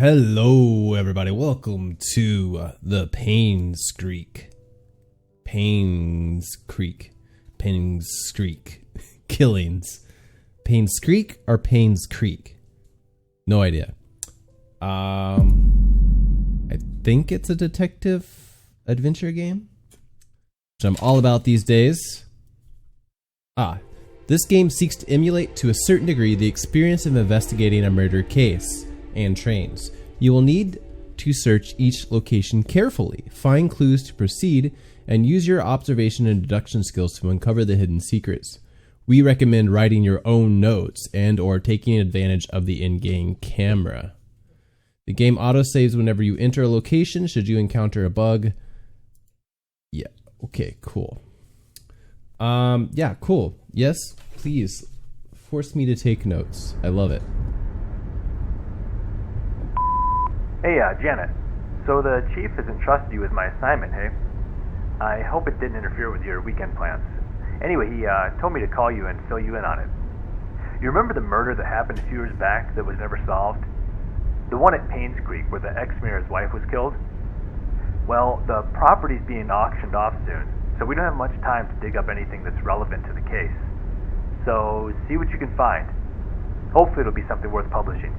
Hello, everybody. Welcome to the Painscreek Killings. Painscreek or Painscreek? No idea. I think it's a detective adventure game, which I'm all about these days. This game seeks to emulate to a certain degree the experience of investigating a murder case and trains. You will need to search each location carefully, find clues to proceed, and use your observation and deduction skills to uncover the hidden secrets. We recommend writing your own notes and or taking advantage of the in-game camera. The game autosaves whenever you enter a location should you encounter a bug. Yeah, okay, cool. Yeah, cool. Yes, please force me to take notes. I love it. Hey, Janet. So the chief has entrusted you with my assignment, hey? I hope it didn't interfere with your weekend plans. Anyway, he told me to call you and fill you in on it. You remember the murder that happened a few years back that was never solved? The one at Painscreek where the ex-mayor's wife was killed? Well, the property's being auctioned off soon, so we don't have much time to dig up anything that's relevant to the case. So, see what you can find. Hopefully it'll be something worth publishing.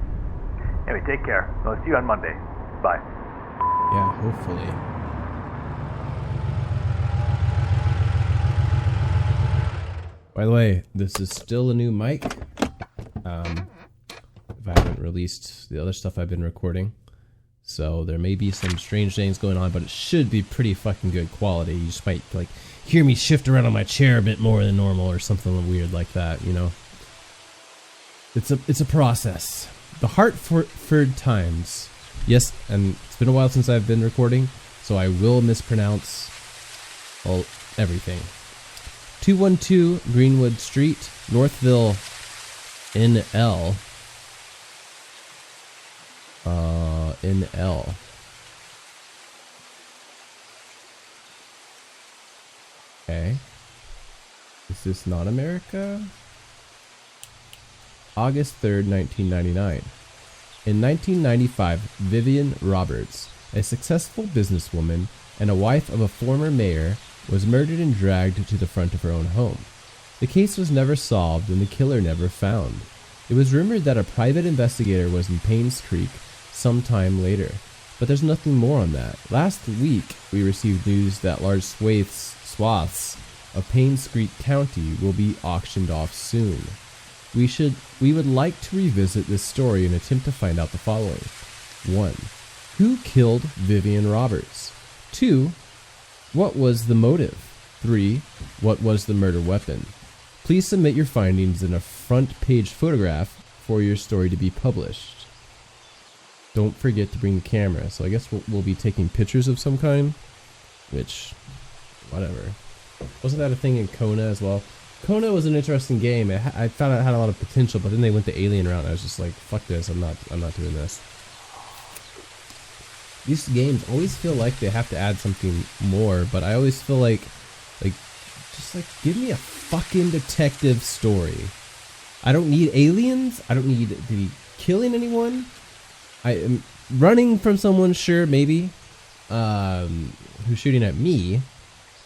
Anyway, take care. I'll see you on Monday. Bye. Yeah, hopefully. By the way, this is still a new mic. If I haven't released the other stuff I've been recording. So there may be some strange things going on, but it should be pretty fucking good quality. You just might like hear me shift around on my chair a bit more than normal or something weird like that, you know. It's a process. The Hartford Times. Yes, and it's been a while since I've been recording, so I will mispronounce everything. 212 Greenwood Street, Northville, NL. NL. Okay. Is this not America? August 3rd, 1999. In 1995, Vivian Roberts, a successful businesswoman and a wife of a former mayor, was murdered and dragged to the front of her own home. The case was never solved and the killer never found. It was rumored that a private investigator was in Painscreek sometime later, but there's nothing more on that. Last week, we received news that large swaths of Painscreek County will be auctioned off soon. We would like to revisit this story and attempt to find out the following. 1. Who killed Vivian Roberts? 2. What was the motive? 3. What was the murder weapon? Please submit your findings in a front page photograph for your story to be published. Don't forget to bring the camera. So I guess we'll be taking pictures of some kind, which, whatever. Wasn't that a thing in Kona as well? Kona was an interesting game. I thought it had a lot of potential, but then they went the alien route. And I was just like, "Fuck this! I'm not doing this." These games always feel like they have to add something more, but I always feel like, just give me a fucking detective story. I don't need aliens. I don't need to be killing anyone. I am running from someone, sure, maybe, who's shooting at me.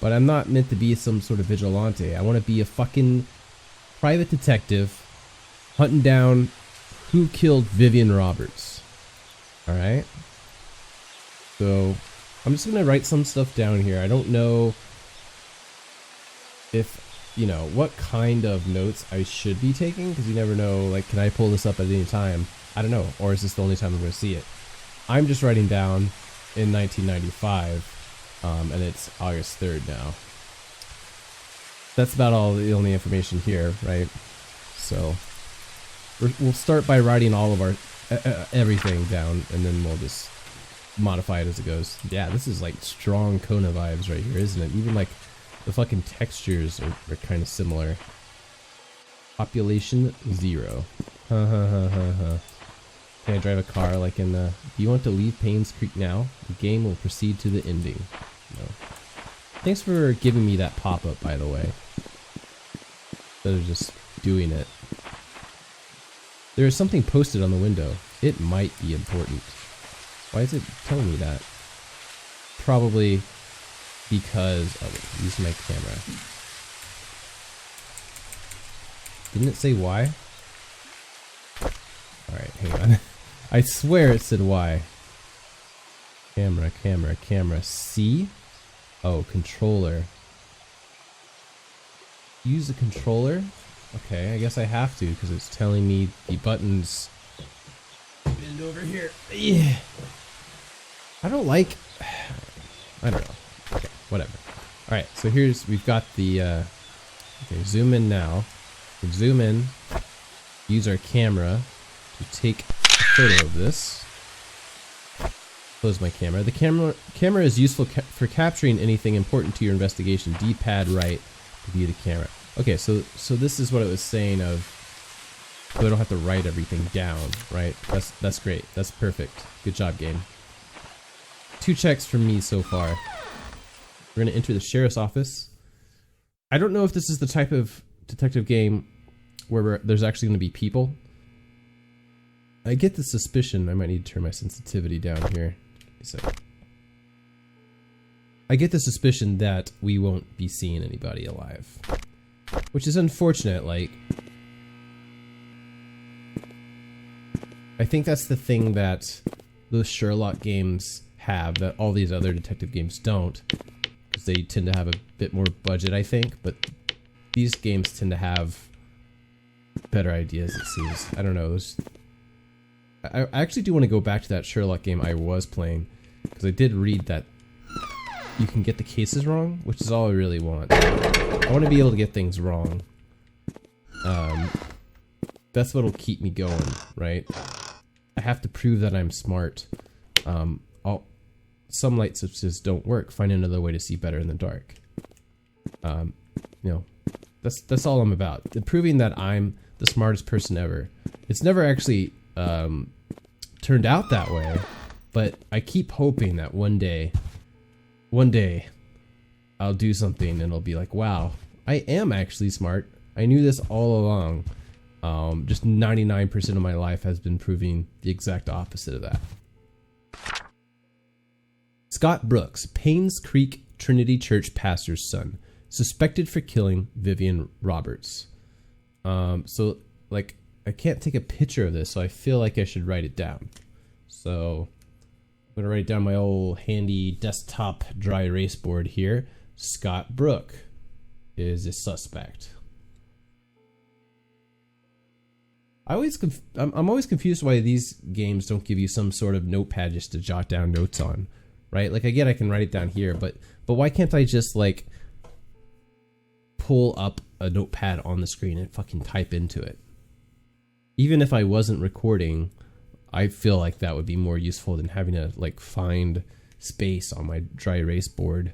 But I'm not meant to be some sort of vigilante. I want to be a fucking private detective hunting down who killed Vivian Roberts. Alright? So, I'm just going to write some stuff down here. I don't know if, what kind of notes I should be taking, because you never know, can I pull this up at any time? I don't know. Or is this the only time I'm going to see it? I'm just writing down in 1995. And it's August 3rd now. That's about the only information here, right? So we'll start by writing all of our everything down, and then we'll just modify it as it goes. Yeah, this is strong Kona vibes right here, isn't it? Even the fucking textures are kind of similar. Population 0. Can I drive a car in the... Do you want to leave Painscreek now? The game will proceed to the ending. No. Thanks for giving me that pop-up, by the way. Instead of just doing it. There is something posted on the window. It might be important. Why is it telling me that? Probably because... Oh, use my camera. Didn't it say why? Alright, hang on. I swear it said why. Camera, camera, camera. C? Oh, controller. Use the controller? Okay, I guess I have to because it's telling me the buttons. Bend over here. Yeah. I don't like... I don't know. Okay, whatever. Alright, so we've got the... okay, zoom in now. We zoom in. Use our camera to take a photo of this. Close my camera. The camera is useful for capturing anything important to your investigation. D-pad right to view the camera. Okay, so this is what it was saying of, so I don't have to write everything down, right? That's great. That's perfect. Good job, game. 2 checks from me so far. We're gonna enter the sheriff's office. I don't know if this is the type of detective game where there's actually gonna be people. I get the suspicion, I might need to turn my sensitivity down here. So, I get the suspicion that we won't be seeing anybody alive. Which is unfortunate, like... I think that's the thing that those Sherlock games have that all these other detective games don't. Because they tend to have a bit more budget, I think. But these games tend to have better ideas, it seems. I don't know. I actually do want to go back to that Sherlock game I was playing. Because I did read that you can get the cases wrong, which is all I really want. I want to be able to get things wrong. That's what'll keep me going, right? I have to prove that I'm smart. Some light switches don't work. Find another way to see better in the dark. You know, that's all I'm about. Proving that I'm the smartest person ever. It's never actually turned out that way, but I keep hoping that one day I'll do something and it'll be like, wow, I am actually smart. I knew this all along. Just 99% of my life has been proving the exact opposite of that. Scott Brooks, Painscreek Trinity Church pastor's son, suspected for killing Vivian Roberts. So, like, I can't take a picture of this, so I feel like I should write it down. So, I'm going to write down my old handy desktop dry erase board here. Scott Brooks is a suspect. I'm always confused why these games don't give you some sort of notepad just to jot down notes on, right? Like, again, I can write it down here, but why can't I just, like, pull up a notepad on the screen and fucking type into it? Even if I wasn't recording, I feel like that would be more useful than having to, like, find space on my dry erase board.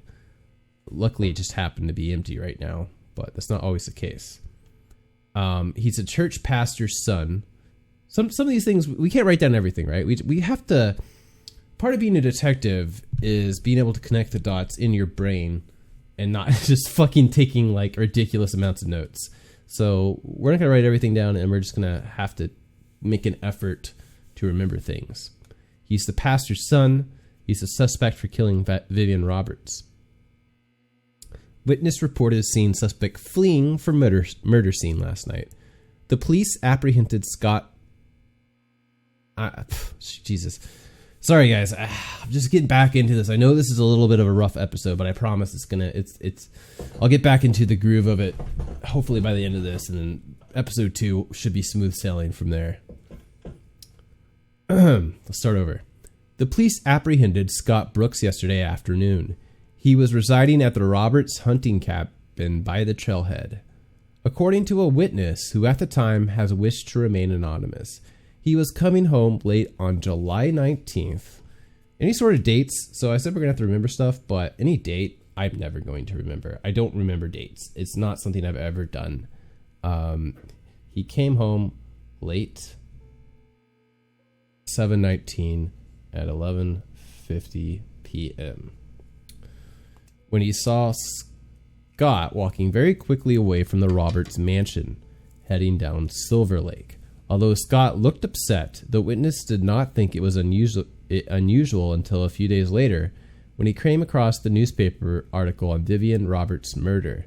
Luckily, it just happened to be empty right now, but that's not always the case. He's a church pastor's son. Some of these things, we can't write down everything, right? We have to... Part of being a detective is being able to connect the dots in your brain and not just fucking taking, like, ridiculous amounts of notes. So we're not going to write everything down, and we're just going to have to make an effort to remember things. He's the pastor's son. He's a suspect for killing Vivian Roberts. Witness reported seeing suspect fleeing from murder scene last night. The police apprehended Scott... Jesus. Sorry, guys. I'm just getting back into this. I know this is a little bit of a rough episode, but I promise I'll get back into the groove of it, hopefully by the end of this, and then episode 2 should be smooth sailing from there. Let's start over. The police apprehended Scott Brooks yesterday afternoon. He was residing at the Roberts hunting cabin by the trailhead. According to a witness who at the time has wished to remain anonymous, he was coming home late on July 19th. Any sort of dates? So I said we're going to have to remember stuff, but any date, I'm never going to remember. I don't remember dates. It's not something I've ever done. He came home late, 7/19 at 11:50 p.m. when he saw Scott walking very quickly away from the Roberts mansion, heading down Silver Lake. Although Scott looked upset, the witness did not think it was unusual until a few days later when he came across the newspaper article on Vivian Roberts' murder.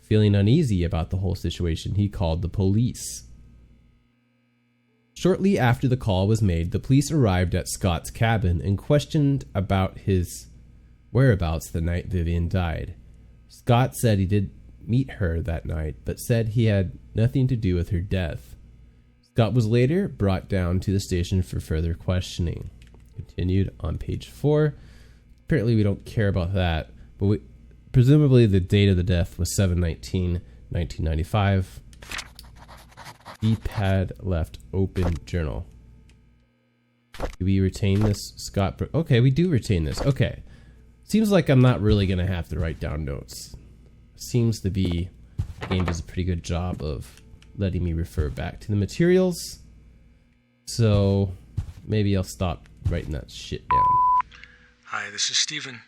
Feeling uneasy about the whole situation, he called the police. Shortly after the call was made, the police arrived at Scott's cabin and questioned about his whereabouts the night Vivian died. Scott said he did meet her that night, but said he had nothing to do with her death. Scott was later brought down to the station for further questioning. Continued on page 4. Apparently we don't care about that, but presumably the date of the death was 7/19/1995. D-pad left open journal. Do we retain this, Scott? Okay, we do retain this. Okay. Seems like I'm not really going to have to write down notes. Seems to be, the game does a pretty good job of letting me refer back to the materials. So maybe I'll stop writing that shit down. Hi, this is Steven.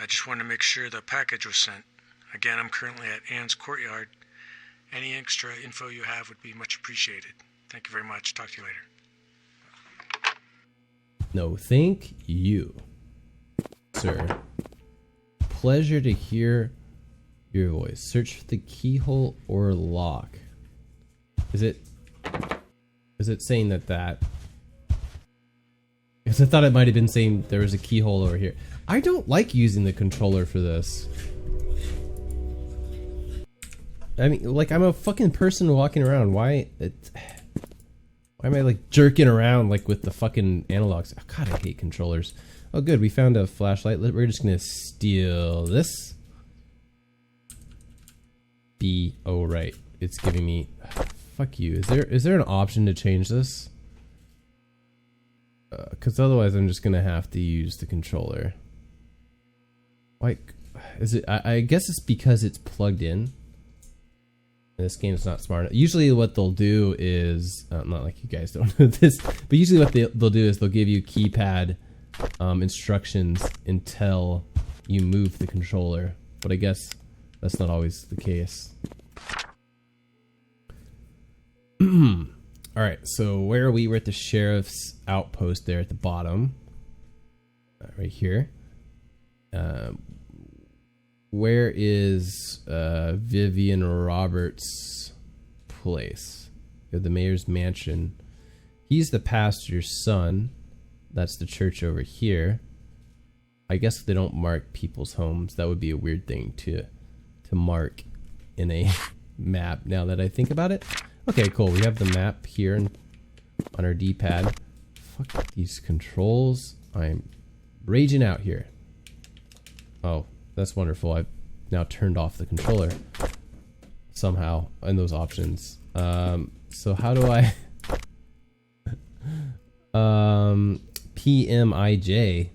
I just wanted to make sure the package was sent. Again, I'm currently at Anne's Courtyard. Any extra info you have would be much appreciated. Thank you very much. Talk to you later. No, thank you, sir. Pleasure to hear your voice. Search for the keyhole or lock. Is it saying that? Because I thought it might have been saying there was a keyhole over here. I don't like using the controller for this. I mean, like, I'm a fucking person walking around. Why am I like jerking around like with the fucking analogs? Oh, God, I hate controllers. Oh, good, we found a flashlight. We're just gonna steal this. B. Oh, right. It's giving me. Fuck you. Is there an option to change this? Because otherwise, I'm just gonna have to use the controller. Like, is it? I guess it's because it's plugged in. This game's not smart enough. Usually what they'll do is, not like you guys don't know this, but usually what they'll do is they'll give you keypad instructions until you move the controller. But I guess that's not always the case. Alright, so where are we? We're at the sheriff's outpost there at the bottom. Right here. Where is Vivian Roberts' place? We have the mayor's mansion. He's the pastor's son. That's the church over here. I guess they don't mark people's homes. That would be a weird thing to mark in a map now that I think about it. Okay, cool. We have the map here on our D-pad. Fuck these controls. I'm raging out here. Oh. That's wonderful. I've now turned off the controller somehow in those options. So how do I PMIJ?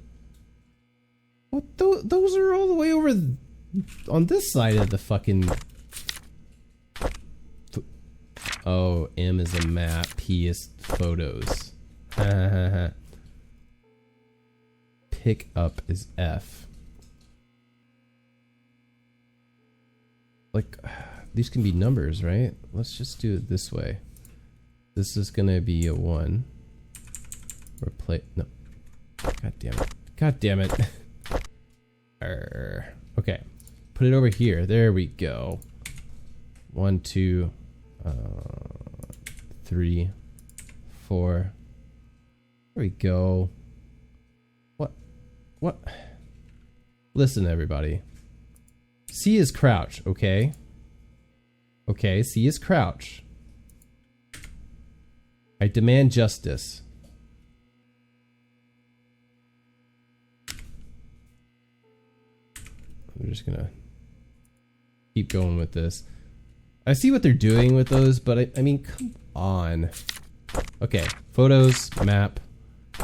What? Those are all the way over on this side of the fucking. Oh, M is a map. P is photos. Pick up is F. Like, these can be numbers, right? Let's just do it this way. This is gonna be a 1. No. God damn it. God damn it. Okay. Put it over here. There we go. 1, 2, 3, 4. There we go. What? Listen, everybody. C is crouch, okay? Okay, C is crouch. I demand justice. I'm just gonna keep going with this. I see what they're doing with those, but I mean, come on. Okay, photos, map,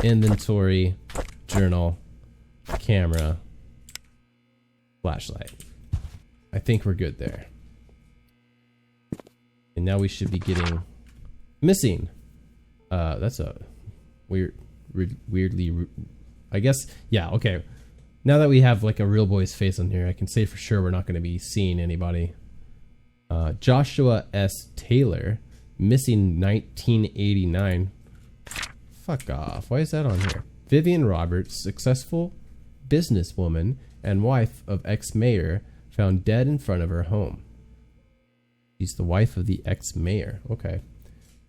inventory, journal, camera, flashlight. I think we're good there. And now we should be getting missing. That's a weirdly, I guess, yeah, okay. Now that we have like a real boy's face on here, I can say for sure we're not going to be seeing anybody. Joshua S. Taylor, missing 1989. Fuck off. Why is that on here? Vivian Roberts, successful businesswoman and wife of ex-mayor, found dead in front of her home. She's the wife of the ex-mayor. Okay.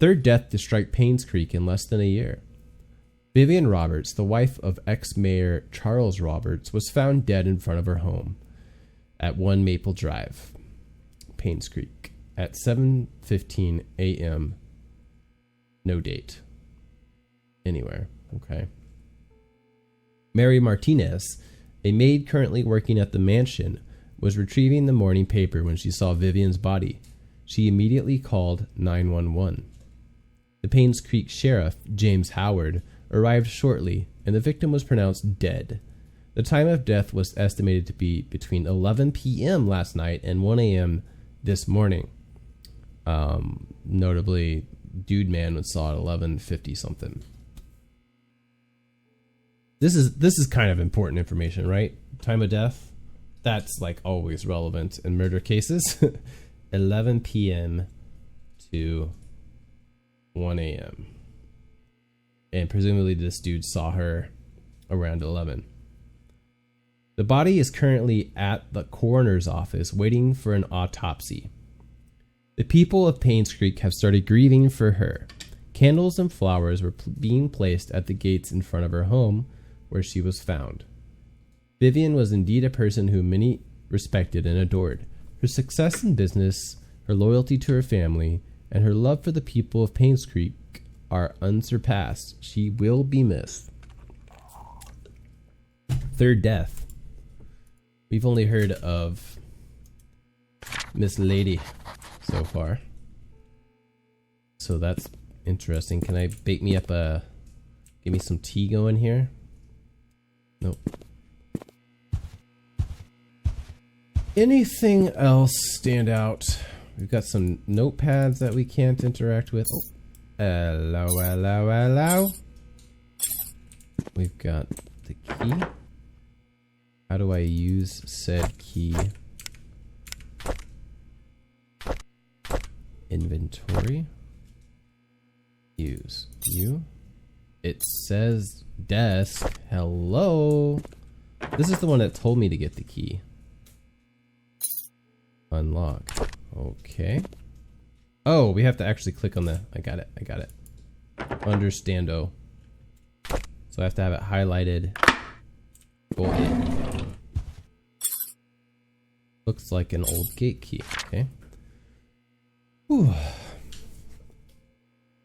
Third death to strike Painscreek in less than a year. Vivian Roberts, the wife of ex-mayor Charles Roberts, was found dead in front of her home at 1 Maple Drive, Painscreek, at 7:15 a.m. No date. Anywhere. Okay. Mary Martinez, a maid currently working at the mansion, was retrieving the morning paper when she saw Vivian's body. She immediately called 911. The Painscreek sheriff, James Howard, arrived shortly, and the victim was pronounced dead. The time of death was estimated to be between 11 p.m. last night and 1 a.m. this morning. Notably, Dude Man was saw at 11:50 something. This is kind of important information, right? Time of death, that's like always relevant in murder cases. 11 p.m. to 1 a.m. And presumably this dude saw her around 11. The body is currently at the coroner's office waiting for an autopsy. The people of Painscreek have started grieving for her. Candles and flowers were being placed at the gates in front of her home where she was found. Vivian was indeed a person whom many respected and adored. Her success in business, her loyalty to her family, and her love for the people of Painscreek are unsurpassed. She will be missed. Third death. We've only heard of Miss Lady so far, so that's interesting. Can I bake me up give me some tea going here? Nope. Anything else stand out? We've got some notepads that we can't interact with. Oh, hello, hello, hello. We've got the key. How do I use said key? Inventory. Use. View. It says desk. Hello. This is the one that told me to get the key. Unlock. Okay. Oh, we have to actually click on the... I got it. Understando. So I have to have it highlighted. Bolded. Looks like an old gate key. Okay. Whew.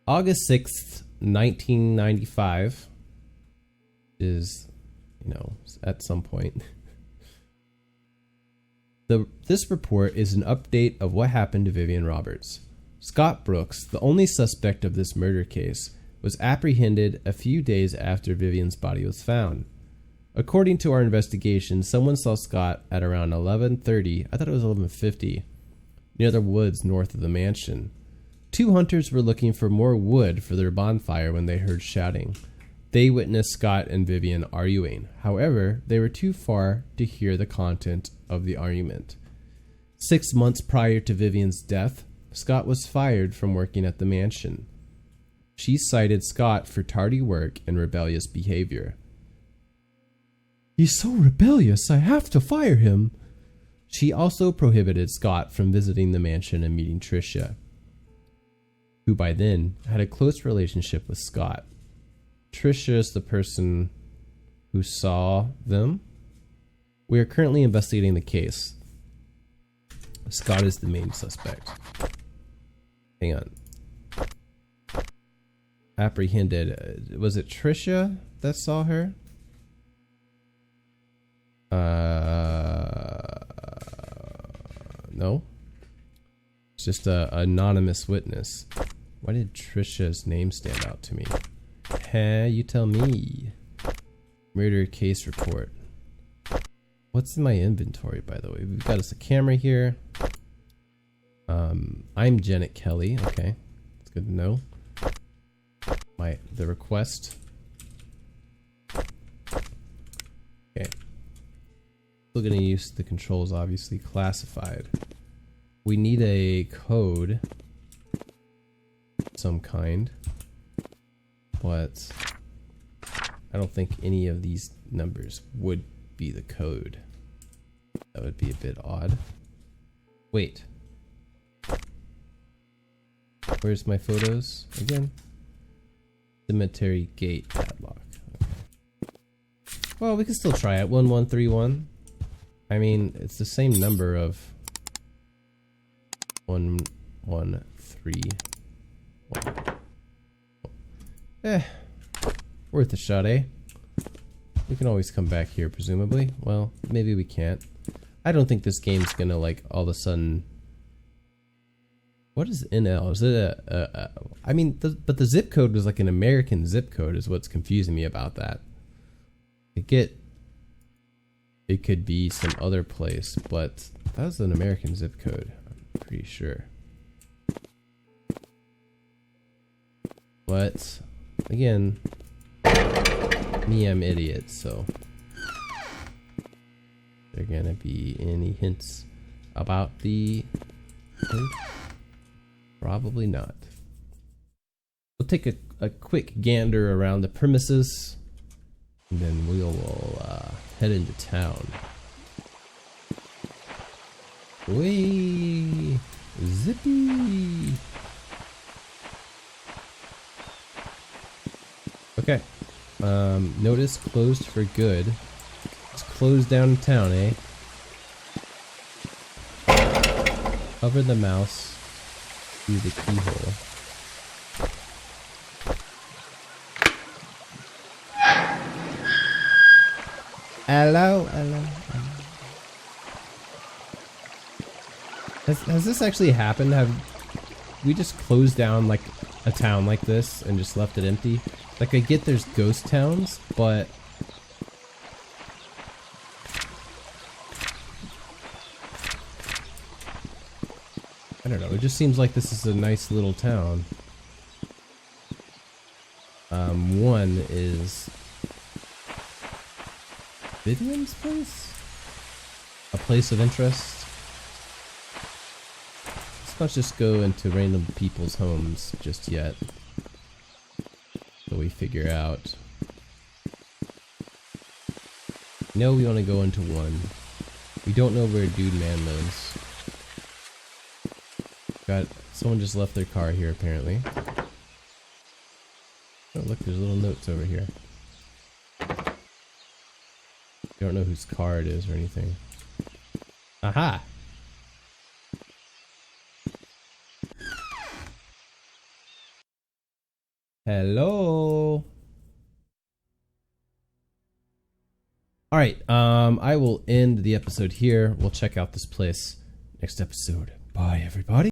August 6th, 1995 is, at some point. This report is an update of what happened to Vivian Roberts. Scott Brooks, the only suspect of this murder case, was apprehended a few days after Vivian's body was found. According to our investigation, someone saw Scott at around 11:30, I thought it was 11:50, near the woods north of the mansion. Two hunters were looking for more wood for their bonfire when they heard shouting. They witnessed Scott and Vivian arguing. However, they were too far to hear the content of the argument. 6 months prior to Vivian's death, Scott was fired from working at the mansion. She cited Scott for tardy work and rebellious behavior. "He's so rebellious, I have to fire him." She also prohibited Scott from visiting the mansion and meeting Tricia, who by then had a close relationship with Scott. Tricia is the person who saw them. We are currently investigating the case. Scott is the main suspect. Hang on. Apprehended. Was it Tricia that saw her? No. It's just a anonymous witness. Why did Tricia's name stand out to me? You tell me. Murder case report. What's in my inventory, by the way? We've got us a camera here. I'm Janet Kelly. Okay, it's good to know. The request. Okay. Still gonna use the controls, obviously classified. We need a code. some kind. But I don't think any of these numbers would be the code. That would be a bit odd. Wait. Where's my photos again? Cemetery gate padlock. Okay. Well, we can still try it. 1131. I mean, it's the same number of 1131. Worth a shot, eh? We can always come back here, presumably. Well, maybe we can't. I don't think this game's gonna, like, all of a sudden... What is NL? Is it I mean, but the zip code was like an American zip code is what's confusing me about that. It could be some other place, but that was an American zip code. I'm pretty sure. But, again... Me, I'm idiot, so there gonna be any hints about the code? Probably not. We'll take a quick gander around the premises, and then we'll head into town. Whee! Zippy! Okay. Notice closed for good. It's closed downtown, eh? Hover the mouse through the keyhole. Hello, hello. Has this actually happened? Have we just closed down like a town like this and just left it empty? Like, I get there's ghost towns, but... I don't know, it just seems like this is a nice little town. One is... Vivian's place? A place of interest? Let's not just go into random people's homes just yet. So we figure out. No, we want to go into one. We don't know where Dude Man lives. Got someone just left their car here apparently. Oh look, there's little notes over here. Don't know whose car it is or anything. Aha! Hello. All right. I will end the episode here. We'll check out this place next episode. Bye, everybody.